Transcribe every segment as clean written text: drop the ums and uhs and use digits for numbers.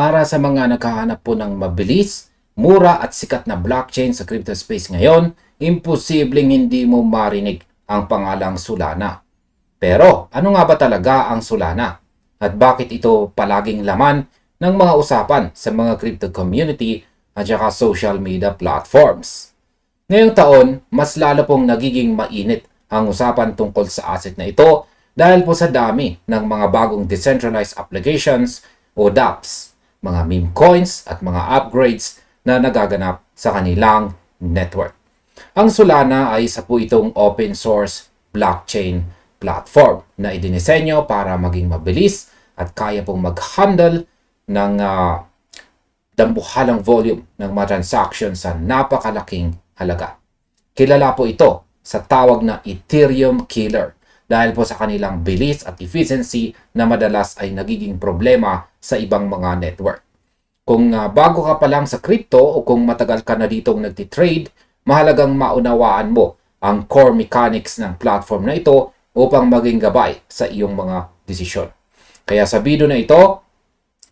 para sa mga naghahanap po ng mabilis, mura at sikat na blockchain sa crypto space ngayon, imposibleng hindi mo marinig ang pangalang Solana. Pero ano nga ba talaga ang Solana? At bakit ito palaging laman ng mga usapan sa mga crypto community at saka social media platforms? Ngayong taon, mas lalo pong nagiging mainit ang usapan tungkol sa asset na ito dahil po sa dami ng mga bagong decentralized applications o dApps, mga meme coins at mga upgrades na nagaganap sa kanilang network. Ang Solana ay isa po itong open source blockchain platform na idinisenyo para maging mabilis at kaya pong mag-handle ng dambuhalang volume ng mga transactions sa napakalaking halaga. Kilala po ito sa tawag na Ethereum Killer dahil po sa kanilang bilis at efficiency na madalas ay nagiging problema sa ibang mga network. Kung bago ka pa lang sa crypto o kung matagal ka na ditong nagtitrade, mahalagang maunawaan mo ang core mechanics ng platform na ito upang maging gabay sa iyong mga desisyon. Kaya sa video na ito,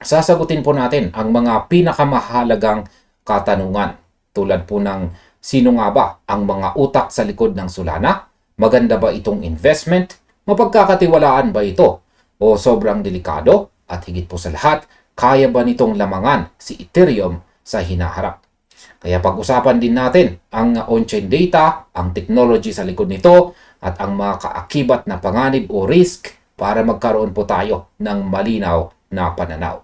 sasagutin po natin ang mga pinakamahalagang katanungan tulad po ng sino nga ba ang mga utak sa likod ng Solana? Maganda ba itong investment? Mapagkakatiwalaan ba ito? O sobrang delikado? At higit po sa lahat, kaya ba nitong lamangan si Ethereum sa hinaharap? Kaya pag-usapan din natin ang on-chain data, ang technology sa likod nito, at ang mga kaakibat na panganib o risk para magkaroon po tayo ng malinaw na pananaw.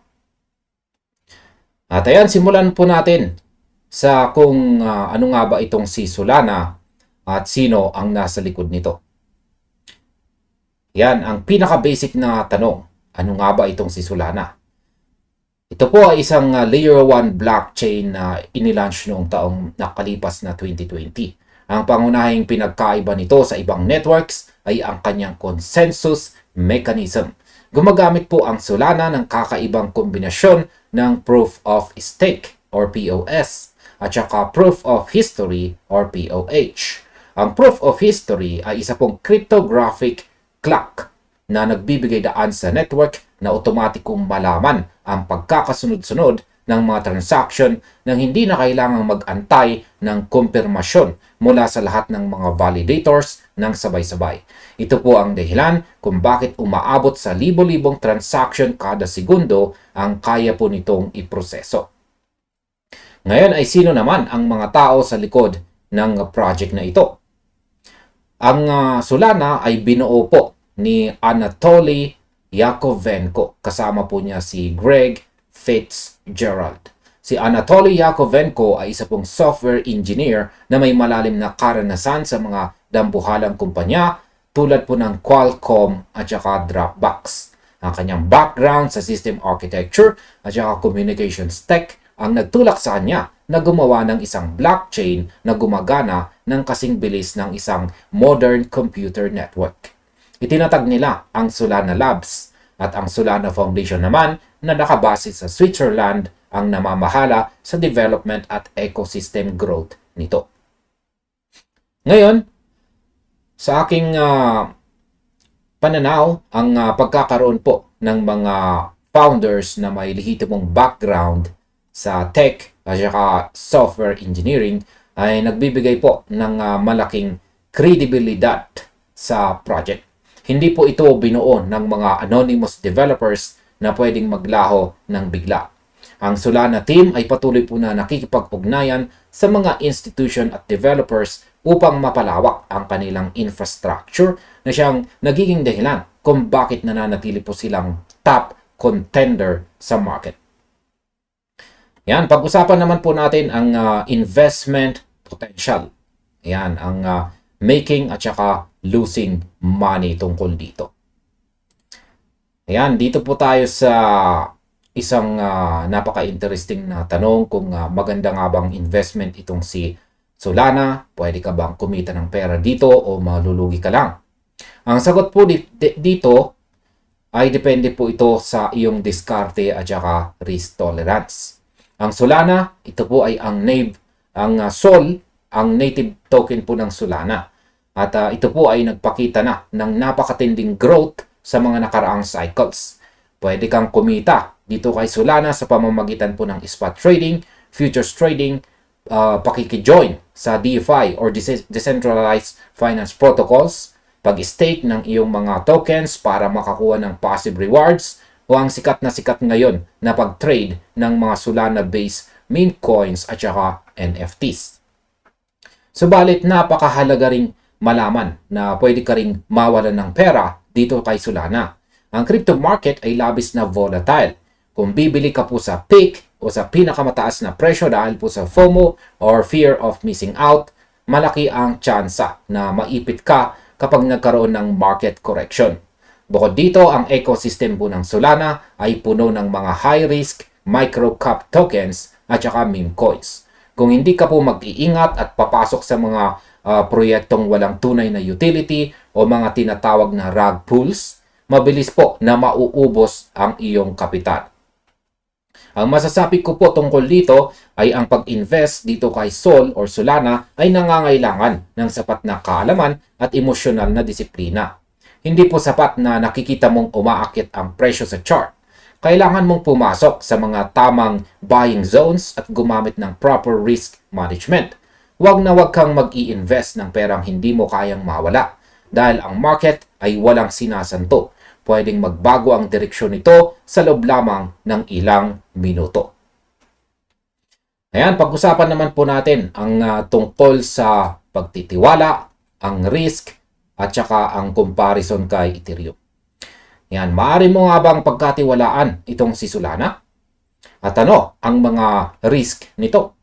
At ayan, simulan po natin sa kung ano nga ba itong si Solana at sino ang nasa likod nito. Yan, ang pinaka-basic na tanong, ano nga ba itong si Solana? Ito po ay isang layer 1 blockchain na inilaunch noong taong nakalipas na 2020. Ang pangunahing pinagkaiba nito sa ibang networks ay ang kanyang consensus mechanism. Gumagamit po ang Solana ng kakaibang kombinasyon ng Proof of Stake or POS at saka Proof of History or POH. Ang Proof of History ay isa pong cryptographic clock na nagbibigay daan sa network na otomatikong malaman ang pagkakasunod-sunod ng mga transaction nang hindi na kailangang mag-antay ng kumpirmasyon mula sa lahat ng mga validators ng sabay-sabay. Ito po ang dahilan kung bakit umaabot sa libo-libong transaction kada segundo ang kaya po nitong iproseso. Ngayon ay sino naman ang mga tao sa likod ng project na ito? Ang Solana ay binuo po ni Anatoly Yakovenko. Kasama po niya si Greg Fitzgerald. Si Anatoly Yakovenko ay isa pong software engineer na may malalim na karanasan sa mga dambuhalang kumpanya tulad po ng Qualcomm at saka Dropbox. Ang kanyang background sa system architecture at saka communications tech ang nagtulak sa kanya na gumawa ng isang blockchain na gumagana ng kasing bilis ng isang modern computer network. Itinatag nila ang Solana Labs at ang Solana Foundation naman na nakabase sa Switzerland ang namamahala sa development at ecosystem growth nito. Ngayon, sa aking pananaw, ang pagkakaroon po ng mga founders na may lehitimong background sa tech at saka software engineering ay nagbibigay po ng malaking kredibilidad sa project. Hindi po ito binuo ng mga anonymous developers na pwedeng maglaho ng bigla. Ang Solana team ay patuloy po na nakikipag-ugnayan sa mga institution at developers upang mapalawak ang kanilang infrastructure na siyang nagiging dahilan kung bakit nananatili po silang top contender sa market. Yan, pag-usapan naman po natin ang investment potential. Yan, ang making at saka losing money tungkol dito. Ayan, dito po tayo sa isang napaka-interesting na tanong kung maganda nga bang investment itong si Solana. Pwede ka bang kumita ng pera dito o malulugi ka lang? Ang sagot po dito ay depende po ito sa iyong diskarte at saka risk tolerance. Ang Solana, ito po ay ang SOL, ang native token po ng Solana. At ito po ay nagpakita na ng napakatinding growth sa mga nakaraang cycles. Pwede kang kumita dito kay Solana sa pamamagitan po ng spot trading, futures trading, pakiki-join sa DeFi or Decentralized Finance Protocols, pag-stake ng iyong mga tokens para makakuha ng passive rewards, o ang sikat na sikat ngayon na pag-trade ng mga Solana-based meme coins at saka NFTs. Subalit napakahalaga ring malaman na pwede ka ring mawalan ng pera dito kay Solana. Ang crypto market ay labis na volatile. Kung bibili ka po sa peak o sa pinakamataas na presyo dahil po sa FOMO or fear of missing out, malaki ang tsansa na maipit ka kapag nagkaroon ng market correction. Bukod dito, ang ecosystem po ng Solana ay puno ng mga high-risk micro-cap tokens at saka meme coins. Kung hindi ka po mag-iingat at papasok sa mga proyektong walang tunay na utility o mga tinatawag na rug pulls, mabilis po na mauubos ang iyong kapital. Ang masasabi ko po tungkol dito ay ang pag-invest dito kay Sol or Solana ay nangangailangan ng sapat na kaalaman at emosyonal na disiplina. Hindi po sapat na nakikita mong umaakit ang presyo sa chart. Kailangan mong pumasok sa mga tamang buying zones at gumamit ng proper risk management. Huwag na huwag kang mag-i-invest ng perang hindi mo kayang mawala dahil ang market ay walang sinasanto. Pwedeng magbago ang direksyon nito sa loob lamang ng ilang minuto. Ayan, pag-usapan naman po natin ang tungkol sa pagtitiwala, ang risk, at saka ang comparison kay Ethereum. Yan, maaari mo nga bang pagkatiwalaan itong si Solana? At ano ang mga risk nito?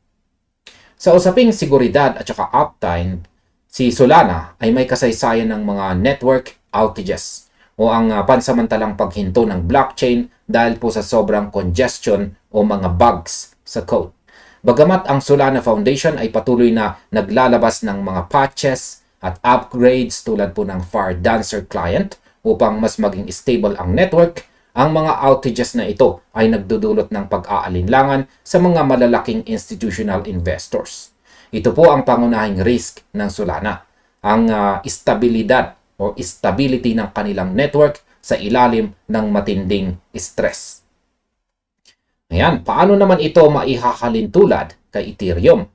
Sa usaping seguridad at saka uptime, si Solana ay may kasaysayan ng mga network outages o ang pansamantalang paghinto ng blockchain dahil po sa sobrang congestion o mga bugs sa code. Bagamat ang Solana Foundation ay patuloy na naglalabas ng mga patches at upgrades tulad po ng FAR Dancer client upang mas maging stable ang network, ang mga outages na ito ay nagdudulot ng pag-aalinlangan sa mga malalaking institutional investors. Ito po ang pangunahing risk ng Solana, ang estabilidad o stability ng kanilang network sa ilalim ng matinding stress. Ayan, paano naman ito maihahalintulad kay Ethereum?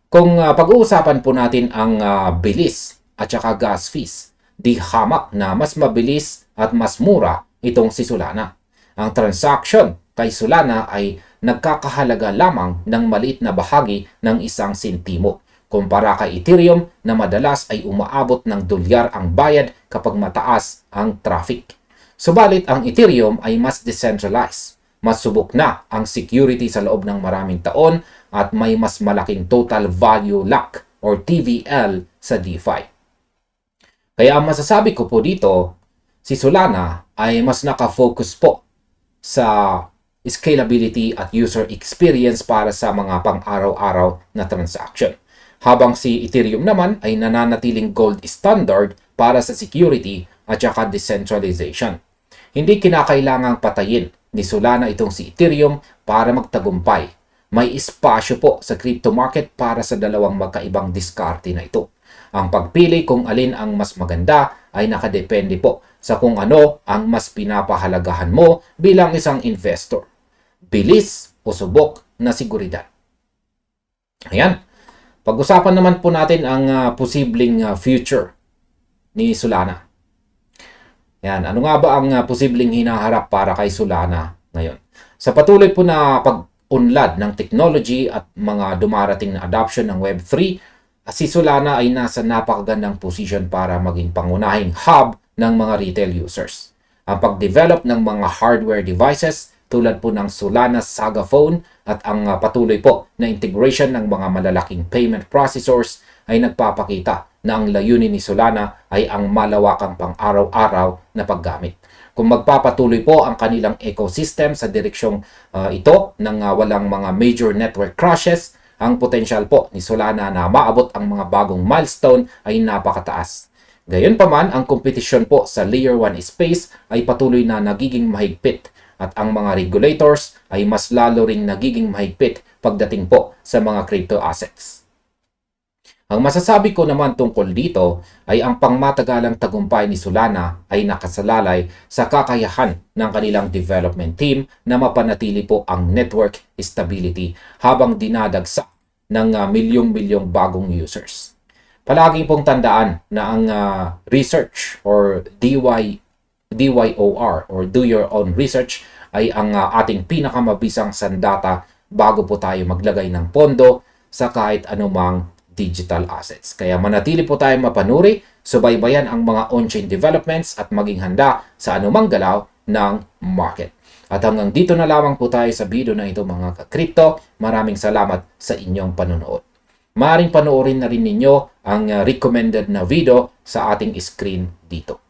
Kung pag-uusapan po natin ang bilis at saka gas fees, di hamak na mas mabilis at mas mura itong si Solana. Ang transaction kay Solana ay nagkakahalaga lamang ng maliit na bahagi ng 1 sentimo kumpara kay Ethereum na madalas ay umaabot ng $1 ang bayad kapag mataas ang traffic. Subalit ang Ethereum ay mas decentralized. Mas subok na ang security sa loob ng maraming taon at may mas malaking total value lock or TVL sa DeFi. Kaya ang masasabi ko po dito, si Solana ay mas nakafocus po sa scalability at user experience para sa mga pang-araw-araw na transaction. Habang si Ethereum naman ay nananatiling gold standard para sa security at saka decentralization. Hindi kinakailangang patayin ni Solana itong si Ethereum para magtagumpay. May espasyo po sa crypto market para sa dalawang magkaibang diskarte na ito. Ang pagpili kung alin ang mas maganda ay nakadepende po sa kung ano ang mas pinapahalagahan mo bilang isang investor. Bilis o subok na seguridad. Ayan. Pag-usapan naman po natin ang posibleng future ni Solana. Yan, ano nga ba ang posibleng hinaharap para kay Solana ngayon? Sa patuloy po na pag-unlad ng technology at mga dumarating na adoption ng Web3, si Solana ay nasa napakagandang position para maging pangunahing hub ng mga retail users. Ang pag-develop ng mga hardware devices tulad po ng Solana Saga Phone at ang patuloy po na integration ng mga malalaking payment processors ay nagpapakita na ang layunin ni Solana ay ang malawakang pang-araw-araw na paggamit. Kung magpapatuloy po ang kanilang ecosystem sa direksyong ito ng walang mga major network crashes, ang potensyal po ni Solana na maabot ang mga bagong milestone ay napakataas. Gayunpaman, ang kompetisyon po sa Layer 1 space ay patuloy na nagiging mahigpit at ang mga regulators ay mas lalo ring nagiging mahigpit pagdating po sa mga crypto assets. Ang masasabi ko naman tungkol dito ay ang pangmatagalang tagumpay ni Solana ay nakasalalay sa kakayahan ng kanilang development team na mapanatili po ang network stability habang dinadagsa ng milyong-milyong bagong users. Palagi pong tandaan na ang research or DYOR or do your own research ay ang ating pinakamabisang sandata bago po tayo maglagay ng pondo sa kahit anumang digital assets. Kaya manatili po tayong mapanuri, subaybayan ang mga on-chain developments at maging handa sa anumang galaw ng market. At hanggang dito na lamang po tayo sa video na ito mga ka-crypto. Maraming salamat sa inyong panonood. Maaaring panoorin na rin ninyo ang recommended na video sa ating screen dito.